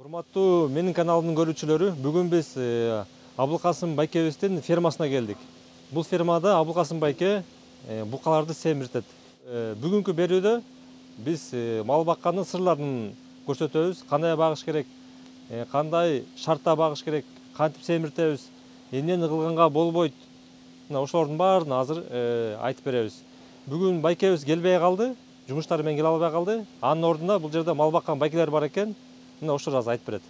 Урматтуу менин каналымдын көрүүчүлөрү, бүгүн биз Абылкасым байкебиздин фермасына келдик. Бул фермада Абылкасым байке букаларды семиртет. Бүгүнкү берүүдө биз мал баккандын сырларын көрсөтөбүз. Кандай багыш керек, кандай шартта багыш керек, кантип семиртебиз, эмнени кылганга болбойт. Ошолордун баарын азыр айтып беребиз. Бүгүн байкебиз келбей калды, жумуштары менен келе албай калды. Анын ордуна бул жерде мал баккан байкелер бар экен. Мына ошолор азыр айтып берет.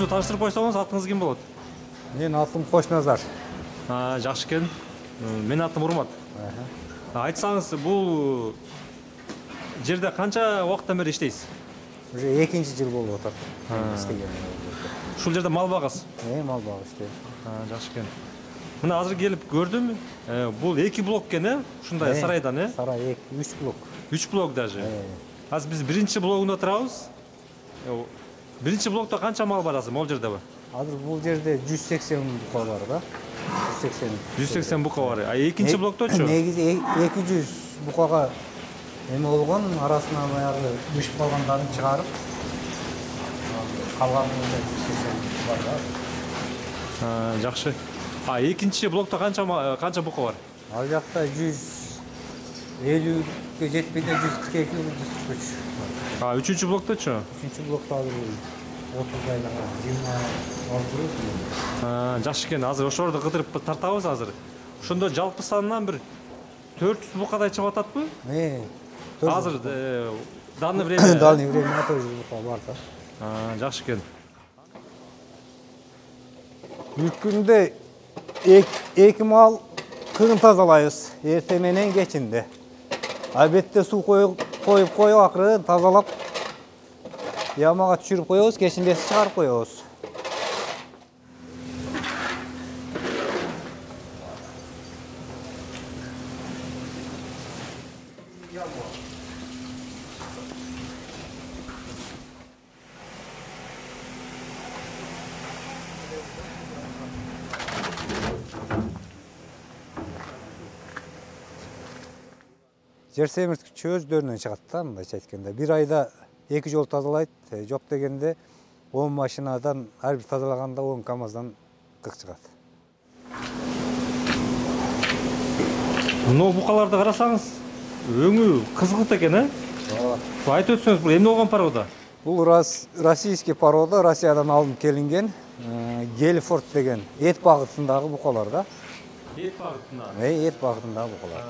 Таныштырып койсоңуз, атыңыз ким болот? Мен атым Кошназар. Жакшы экен. Менин атым Урмат. Айтсаңыз, бул жерде канча убакыттан бери иштейсиз? Уже 2-нчи жыл болуп атат. Ушул жерде мал багасыз? Мал багып иштейм. Жакшы экен. Мына азыр келип көрдүм. Бул 2 блок экен, ушундай сарайдан, Сарай 3 блок. 3 блок даже. Азыр биз биринчи блогунда турабыз. Биринчи блокто канча мал бар азыр, могул жерде бар? Азыр бул жерде 180 бука бар да. 180 бука бар. Экинчи блокточу? Негизи 200 букага эме болгон, арасына баягы өшүп калгандарын чыгарып, калганында 180 бар да. Жакшы. Экинчи блокто канча бука бар? Ал жакта 150ге жетпейде 142-143. Үчүнчү блокточу? Үчүнчү блокто азыр 30 айлага 26. Жакшы экен. Азыр ошолорду кыдырып тартабыз азыр. Ошондо жалпы санынан бир 400 букадай чыгып ататпы? Азыр данный время. Данный время 400 бука бар да. Жакшы экен. Күндө 2 мал кырын тазалайбыз. Эртең менен кечинде. Обедте суу коюп акырын тазалап ямага түшүрүп коебуз, кечиндеси чыгарып коебуз. Жер семирткич өздөрүнөн чыгат да, мындайча айтканда. Бир айда 2 жол тазалайт, жок дегенде 10 машинадан, ар бир тазалаганда 10 КАМАЗдан кык чыгат. Мына букаларды карасаңыз, өңү кызгылт экен, Айтып өтсөңүз, бул эмне болгон порода? Бул российский порода, Россиядан алынып келинген, Гельфорд деген эт багытындагы букалар да. Эт багытында? Эт багытындагы букалар.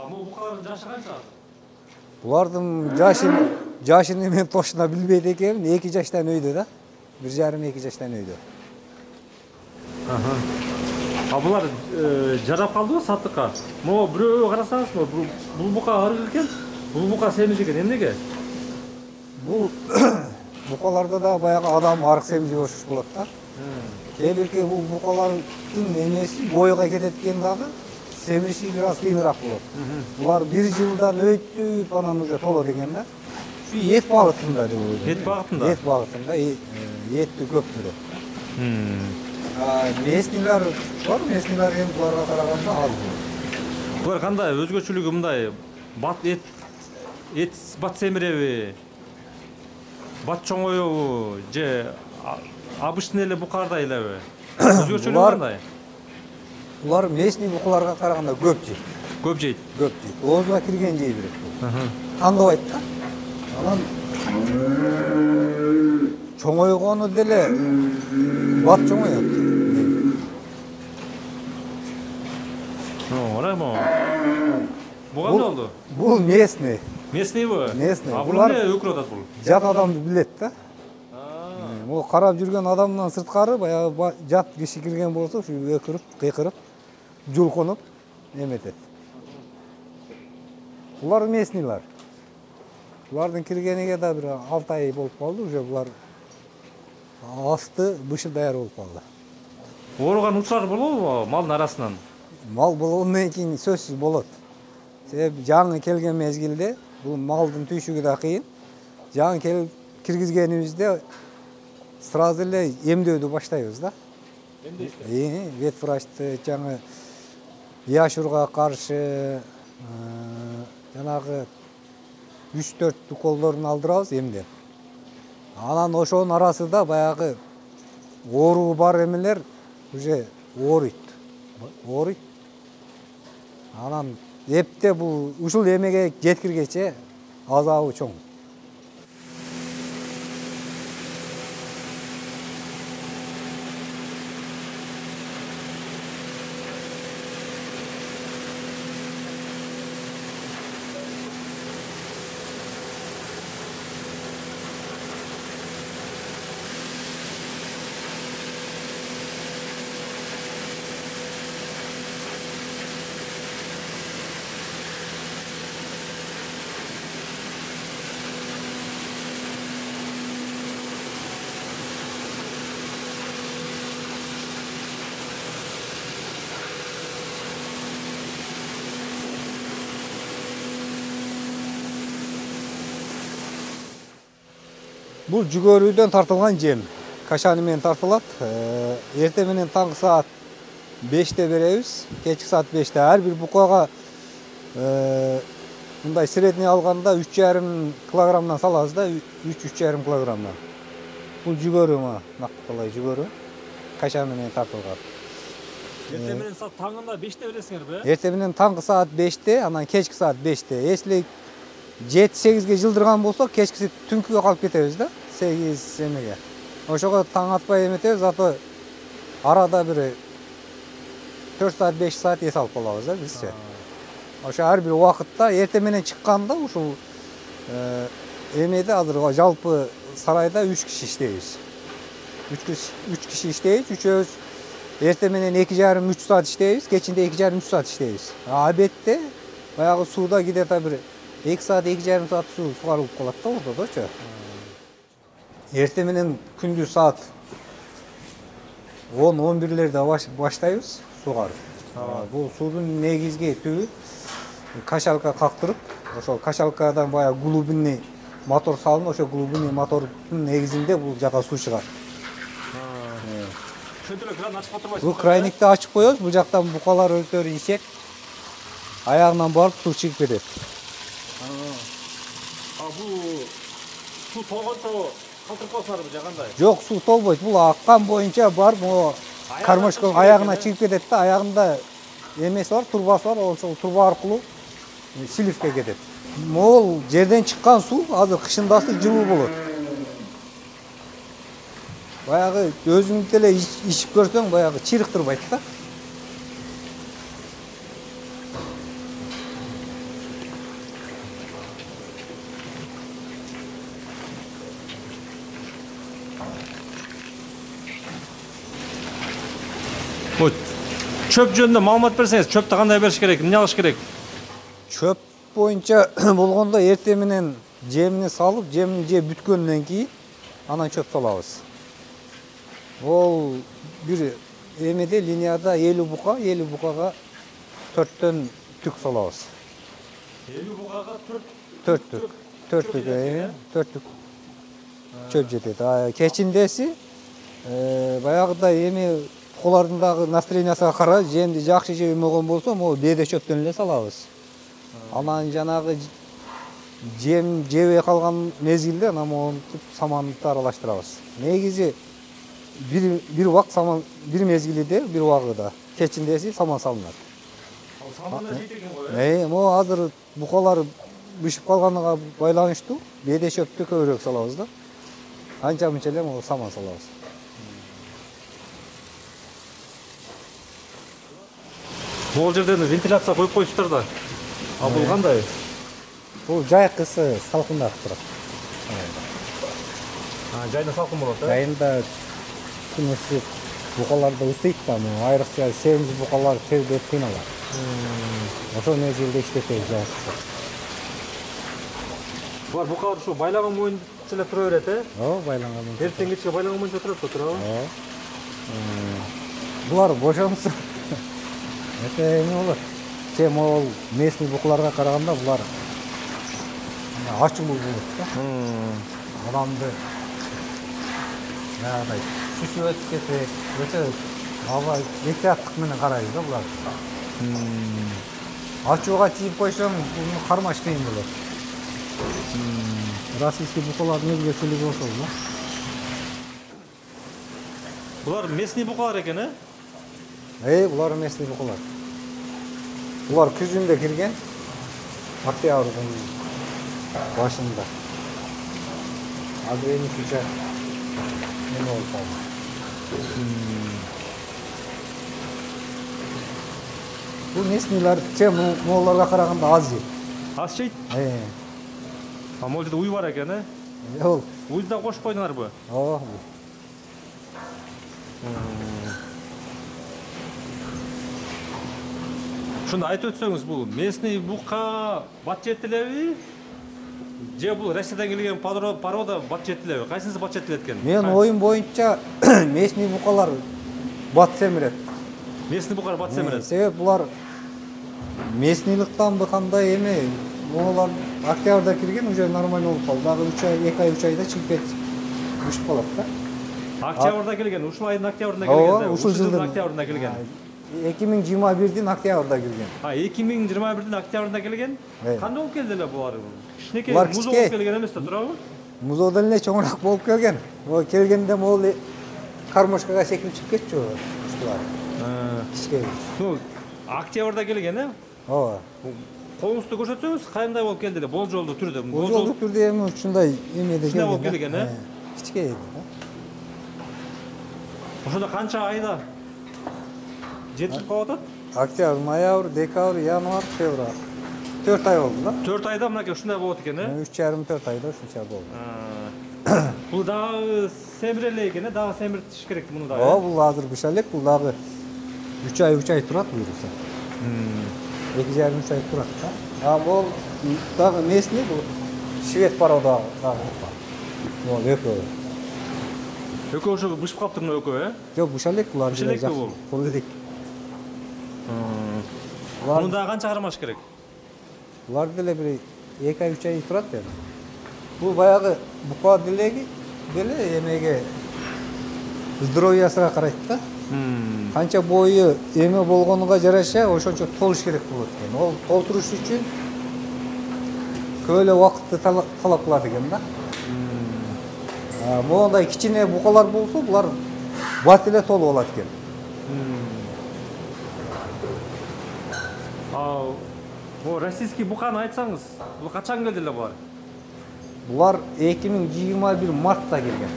Бул букалардын жашы канча? Булардын жашын мен точно билбейт экенмин. 2 жаштан өйдө да. 1,5-2 жаштан өйдө. Булар жарап калдыбы саттыкка? Могу бирөө карасаңыз, бул бука арык экен, бул бука семиз экен. Эмнеге? Бул букаларда да баягы адам арык семизи болуш болот да. Кээ бирки бул букалардын эмеси бойго кетет экен дагы. Семириши biraz кыйыныраак болот. Булар 1 жылдан өйтүп, анан уже толот экен да. Şu et багытында деп ойлойм. Эт багытында? Эт багытында этти көп берет. Местнийлер бар, местнийлер эми буларга караганда аз. Булар кандай өзгөчөлүгү мындай? Бат бат семиреби? Бат чоңоёбу же обычный эле букардай элеби? Өзгөчөлүгү кандай? Булар местный букаларга караганда көп жейт. Көп жейт. Көп жейт. Оозуна кирген жей берет. Тандабайт да. Анан чоңойгону деле бат чоңоет. Ora mı? Bu qanday oldu? Бул местный. Местный bu? Местный. Ha, Булар bunu ne ökür atat bu? жат адамды билет да. Могу карап жүргөн адамдан сырткары баягы жат киши кирген болсо ушу өкүрүп, кыйкырып, жулкунуп эметет. Булар местныйлар. Булардын киргениге да бир 6 ай болуп калды, уже булар асты бышы даяр болуп калды. Ооруган учурлар болобу малдын арасынан? Мал болгондон кийин сөзсүз болот. Себеби жаңы келген мезгилде бул малдын түйшүгү да кыйын. Жаңы киргизгенибизде сразу эле эмдөөдү баштайбыз да. Вет врачты жаңы яшурга каршы жанагы 3-4 уколдорун алдырабыз эмдеп. Анан ошонун арасында баягы оору бар эмелер уже ооруйт. Анан эпте бул ушул эмеге жеткиргече азабы чоң. Бул жүгөрүүдөн тартылган жем. Кашаны менен тартылат. Эрте менен таңкы саат 5-те беребиз, кечки саат 5-те. Ар бир букага мындай средний алганда 3,5 килограммдан салабыз да, 3,5 килограммдан. Бул жүгөрү ма, нактылай жүгөрү. Кашаны менен тартылган. Эрте менен саат таңында 5-те бересиңерби? Эрте менен таңкы саат 5-те, анан кечки саат 5-те. Если 7-8ге жылдырган болсо, кечкиси түнкүгө калып кетебиз да, 8 эмеге. Ошого таң атпай эметебиз, зато арада бир 4 саат, 5 саат эс алып калабыз да бизче. Ошо ар бир убакытта эрте менен чыкканда ушул эмеде азыр жалпы сарайда 3 киши иштейбиз. 3 киши иштейбиз, үчөөбүз эрте менен 2,5-3 саат иштейбиз, кечинде 2,5-3 саат иштейбиз. Обедте баягы сууда где-то бир 2 саат, 2,5 саат суу сугарылып калат да ортодочу. Эрте менен күндүз саат 10-11лерде баштайбыз сугарып. Бул суудун негизги түбү качалка кактырып, ошол качалкадан баягы глубинный мотор салынып, ошо глубинный мотордун негизинде бул жака суу чыгат. Ошентип эле кран ачып отурбайсыз. Бул крайникти ачып коебуз, бул жактан букалар өздөрү ичет. Аягынан барып суу чыгып кетет. Бул суу толгончо калтырып калсаңар жагандай. Жок, суу толбойт. Бул аккан боюнча барып, могу кармашканын аягына чыгып кетет да, аягында эмеси бар, турбасы бар, ошол турба аркылуу силивке кетет. Могул жерден чыккан суу азыр кышындасы жылуу болот. Баягы өзүң деле ичип көрсөң, баягы чырыктырбайт да. Çöp жөнүндө маалымат берсеңиз, чөптү кандай бериш керек, эмне алыш керек? Çöp боюнча болгондо эрте менен жемини салып, жемин жеп бүткөндөн кийин анан чөп салабыз. Ол бир эмеде линияда 50 бука, 50 букага 4төн түк салабыз. 50 букага 4 түк чөп жетет. Кечиндеси баягыдай эми букалардын дагы настроениясына карап, жемди жакшы жеп эмегөн болсо, могу беде чөптөн эле салабыз. Анан жанагы жем жебей калган мезгилде анан монтип саманды аралаштырабыз. Негизи бир убак саман, бир мезгилде, бир убагыда кечиндеси саман салынат. Саман жейт экен го. Могу азыр букалар бышып калганына байланыштуу беде чөптү көбүрөөк салабыз да. Анча мынча эле могу саман салабыз. Бул жерден вентиляция коюп коюпсуздар да. А бул кандай? Бул жайкысы салкындап турат. Жайда салкын болот, э? Жайында күн ысып, букаларды ысыйт да, айрыкча семиз букалар тербеп кыйналат. Ошол мезгилде иштетебиз жайкысы. Булар букалар ушу байлаган боюнча эле тура берет, э? Ооба, байланган боюнча. Эртең кечке байлаган боюнча турат да, туурабы? Булар бошонсо эте эме болот. Же могул местный букаларга караганда булар ачылуу болот да. Адамды жанагыдай сүзүп өтүп кетет. Өтө аба эhtiyаттык менен карайбыз да булар. Ачууга тийип койсоң, буну кармаш кыйын болот. Российский букалардын өзгөчөлүгү ошол да. Булар местный букалар экен, э? Булар местный букалар. Булар күзүндө кирген. Октябрдын башында. Агрени күчө эме болуп калды. Бул местныйлар моолорго караганда аз жейт. Аз жейт? А могул жерде уй бар экен, э? Ол. Уйду да кошуп койдуңарбы? Ооба. Ушунда айтып өтсөңүз, бул местный бука бат жет элеби? Же бул Россиядан келген порода бат жет элеби? Кайсынысы бат жет элет экен? Менин оюм боюнча местный букалар бат семирет. Местный букалар бат семирет. Себеп булар местныйлыктанбы кандай эме, моолар октябрда кирген, уже нормально болуп калды. Дагы 2 ай 3 айда чемпион өшүп калат да. Октябрда келген, ушул айдын октябрында келген да. Ушул жылдын октябрында келген. 2021-дин октябрда келген. 2021-дин октябрында келген. Кандай болуп келди эле булар? Кичинекей Булар муз болуп келген эмес да, туурабы? Музоодон эле чоңураак болуп келген. Могу келгенде могул кармошкага секирип чыгып кетчү устулар. Кичке. Ну, октябрда келген, э? Ооба. Колуңузду көрсөтсөңүз, кандай болуп келди эле? Болжолдуу түрдө. Болжолдуу түрдө эми ушундай эмеде келген. Болуп келген, э? Кичке эди. Ошондо канча айда жетип калып атат? Октябрь, ноябрь, декабрь, январь, февраль. 4 ай болду да. 4 айда мынакей ушундай болот экен, э? 3,5-4 айда ушунча болду. Бул дагы семире эле экен, э? Дагы семиртиш керек муну дагы. Ооба, бул азыр быша элек, бул дагы 3 ай турат буюрса. 2,5-3 ай турат да. А бул дагы местный, бул швед порода дагы. Бул экөө. Экөө ошо бышып калыптыр мына экөө, э? Жок, быша элек булар деле жакшы. Бул элек. Муну дагы канча кармаш керек? Булар деле бир 2 ай 3 ай турат эми. Бул баягы бука делеги деле эмеге здоровьясына карайт да. Канча бою эме болгонуга жараша ошончо толуш керек болот экен. Ол толтуруш үчүн көп эле убакытты талап кылат экен да. Моундай кичине букалар болсо, булар бат эле толуп алат экен. О, российский буканы айтсаңыз, бул качан келди эле булар? Булар 2021 мартта келген.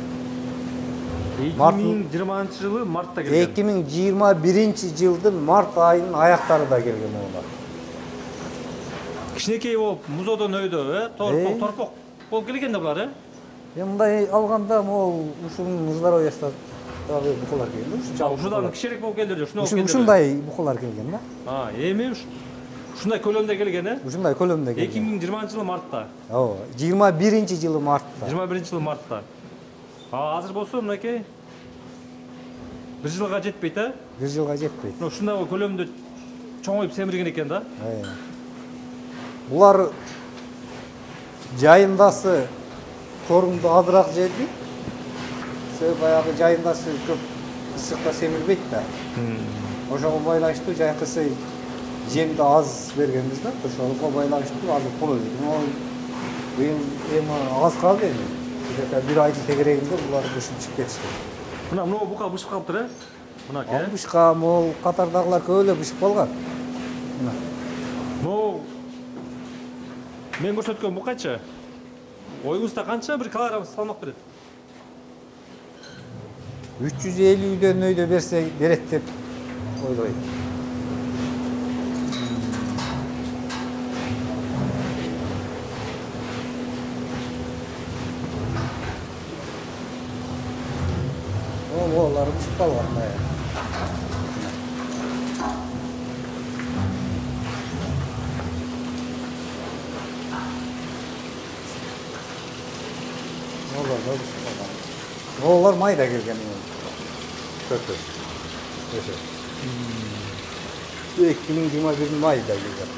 2020-жылы мартта келген. 2021-жылдын март айынын аяктарында келген олар. Кичинекей болуп музоодон өйдө, э? Торпок болуп келген да булар, э? Мындай алганда могул ушунун здоровьясына дагы букалар келди. Ушудан кичирээк болуп келди, ушундай болуп келди. Ушундай букалар келген да. Эми ушундай көлөмдө келген, э? Ушундай көлөмдө келген. 2020-жылы мартта. Ооба, 21-жылы мартта. 21-жылы мартта. Азыр болсо мынакей 1 жылга жетпейт, э? 1 жылга жетпейт. Ушундай көлөмдө чоңоюп семирген экен да. Булар жайындасы корумду азыраак жеди. Себеби баягы жайындасы көп ысыкта семирбейт да. Ошого байланыштуу жайкысы жемди аз бергенбиз да. Ошого байланыштуу азыр кол өйдүк. Эми аз калды эми. Bir ayın tegerегинде булар бышып чыгып кетишти. Мына могу бука бышып калыптыр, э? Мынакей, э? Бышка могул катардагылар көп эле бышып калган. Мына. Могу мен көрсөткөн букачы. Оюңузда канча бир килограмм салмак берет? 350'den öyle berет деп ойлойм. Олар бышып калган. Олар майда келген. Көтө. 2021 майда келген.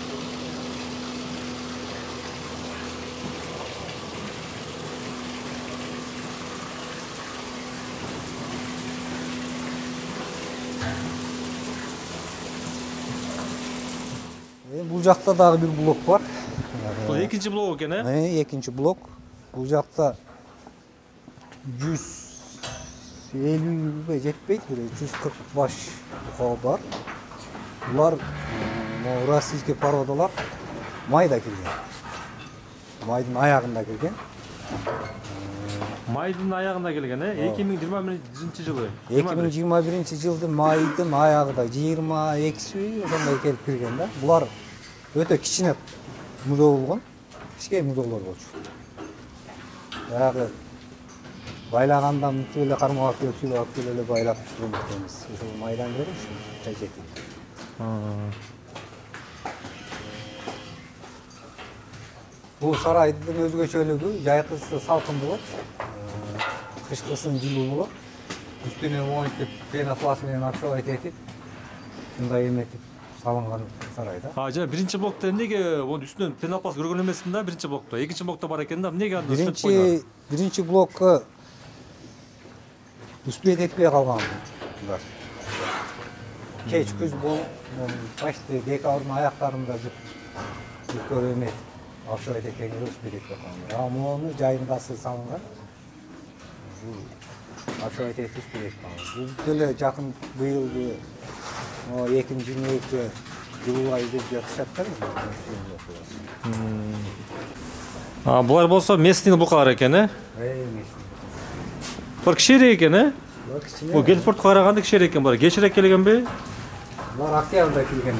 Бул жакта дагы бир блок бар. Бул экинчи блок экен, Экинчи блок. Бул жакта 150 жетпейт, 140 баш бука бар. Булар российский породалар майда келген. Майдын аягында келген. Майдын аягында келген, 2021-жылы. 2021-жылдын майдын аягында 22-си ошондой келип кирген да. Булар өтө кичине музоо болгон. Кичке музоолор болчу. Баягы байлаганда мынтип эле кармак алып сүйлөп алып келип эле байлап турмакпыз. Ошол майдан бери ушу чачети. Бул сарайдын өзгөчөлүгү жайкысы салкын болот. Кышкысын жылуу болот. Үстүнө монтип пенопласт менен акчалайт этип, мындай эметип салынган сарай да. Жана биринчи блокто эмнеге онун үстүнөн пенопласт көргөн эмесмин да биринчи блокто. Экинчи блокто бар экен да, эмнеге аны өчүрүп койгон? Биринчи блокко успеть этпей калган. Кеч күз болуп, почти декабрдын аяктарында жүкөр эметип акчалайт экенге успеть этпей калган. Мону жайындасы салынган. Акчалайт этип успеть этпей калган. Бул деле жакын быйылгы 2022 жылы айда жатышаттар. Булар болсо местный букалар экен, местный. Булар кичирээк экен, Булар кичине. Бул Гельфордко караганда кичирээк экен, булар кечирээк келгенби? Булар октябрда келген.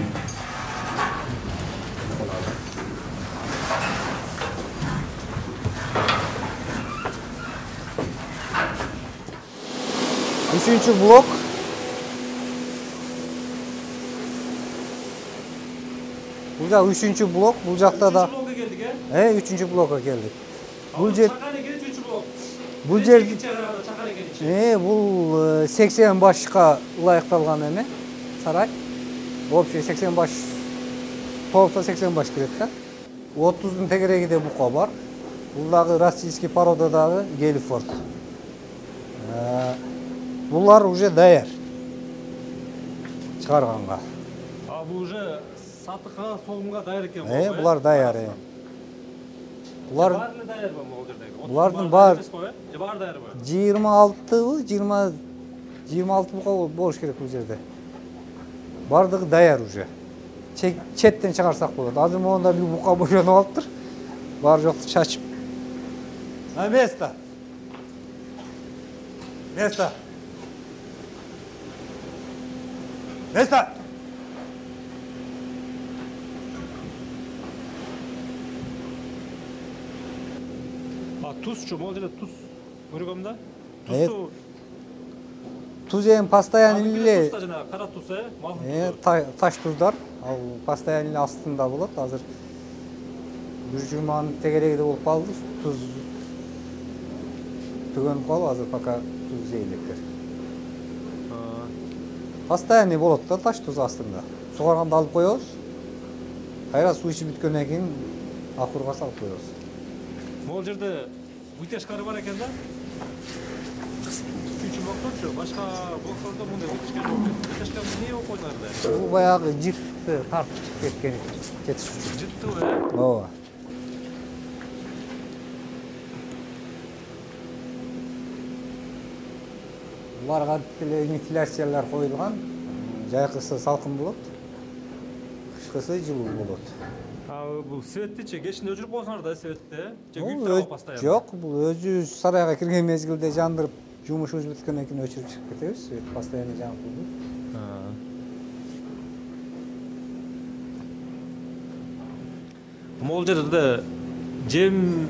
Üçüncü blok. Bu da üçüncü blok. Bu jakta da. Üçüncü bloka geldik, Üçüncü bloka geldik. Bu yer, Çakar eken üçüncü blok. bu yer, Çakar eken içi. bu 80 başka layıktalgan eme saray. Вообще 80 baş, толықта 80 baş kirет. 30'un tekeregi de buka var. Buldagi российский parodadagi Гельфорд. Bunlar уже dayar. Çıkarganга. Bu уже сатыкка, согумга даяр экен. Bular dayar. Bular Баары даяр бу могул жердеги. Bulardan var. Баары даяр бу. 26 26 buka болуш керек bu жерде. Бардыгы dayar уже. Четтен чыгарсак болот. Азыр монда бир бука бошонуп алыптыр. Бар жокту чачып. На место. Место. Место. Tuzçu, могул жерде туз көргөм да. Туз эми постоянно эле жана кара туз, таш туздар. Ал постоянно эле астында болот. Азыр бир жуманын тегерегиде болуп калды. Туз түгөнүп калып, азыр пока туз жейлектер. Постоянно болот да таш туз астында. Сугарганда алып коебуз. Кайра суу ичип бүткөндөн кийин акырга салып коебуз. Могул жерде вытяжкалар бар экен да. Үчүнчү блокточу, башка блоктарда мындай вытяжка жок. Вытяжка эмне болуп койдуңар эле? Бул баягы жипти тартып чыгып кеткен кетиш үчүн. Жыттыбы, Ооба. Буларга деле вентиляциялар коюлган. Жайкысы салкын болот. Кышкысы жылуу болот. Бул светтичи кечинде өчүрүп койсоңор да светти, же күйүп турабы постоянно? Жок, бул өзүбүз сарайга кирген мезгилде жандырып жумушубуз бүткөндөн кийин өчүрүп чыгып кетебиз. Постоянно жаңы кылып. Могул жерде жем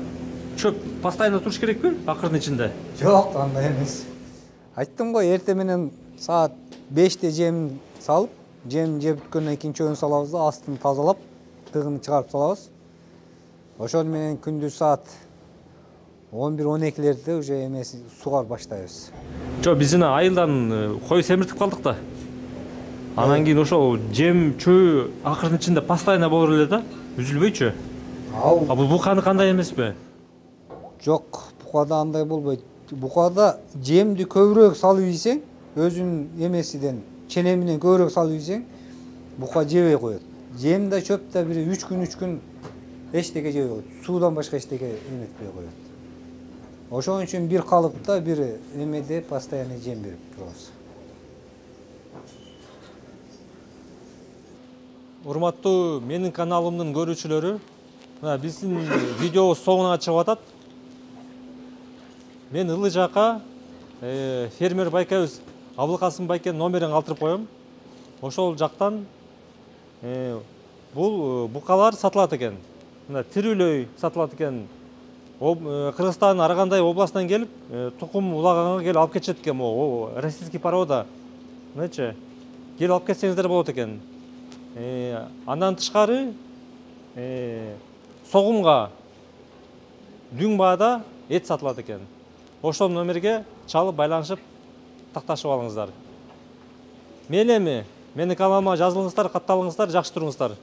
чөп постоянно туруш керекпи акырдын ичинде? Жок, андай эмес. Айттым го, эртең менен саат 5те жем салып, жем жеп бүткөндөн кийин чөбүн салабыз да, астын тазалап, тыгын чыгарып салабыз. Ошол менен күндүз саат 11-12лерде уже эмеси сугар баштайбыз. Жок, биз жана айылдан кой семиртип калдык да. Анан кийин ошол жем чөө акырдын ичинде постоянно болор эле да, үзүлбөйчү. А бул буканы кандай эмеспи? Жок, букада андай болбойт. Букада жемди көбүрөөк салып ийсең, өзүнүн эмесиден, ченеминен көбүрөөк салып ийсең, бука жебей коет. Жем да чөп да бир 3 күн эчтеке жебей коет. Суудан башка эчтеке эметпей коет. Ошон үчүн бир калыпта, бир эмеде постоянно жем берип турабыз. Урматтуу менин каналымдын көрүүчүлөрү, мына биздин видеобуз соңуна чыгып атат. Мен ылы жака фермер байкебиз Абылкасым байке номерин калтырып коем. Ошол жактан бул букалар сатылат экен. Мына тирүүлөй сатылат экен. Кыргызстан Арагандай областынан келип, тукум улаганга келип алып кетишет экен. Российский порода. Мынчы келип алып кетсеңиздер болот экен. Андан тышкары согумга дүң баада эт сатылат экен. Ошол номерге чалып байланышып такташып алыңыздар. Мейли эми менин каналыма жазылыңыздар, катталыңыздар, жакшы туруңуздар.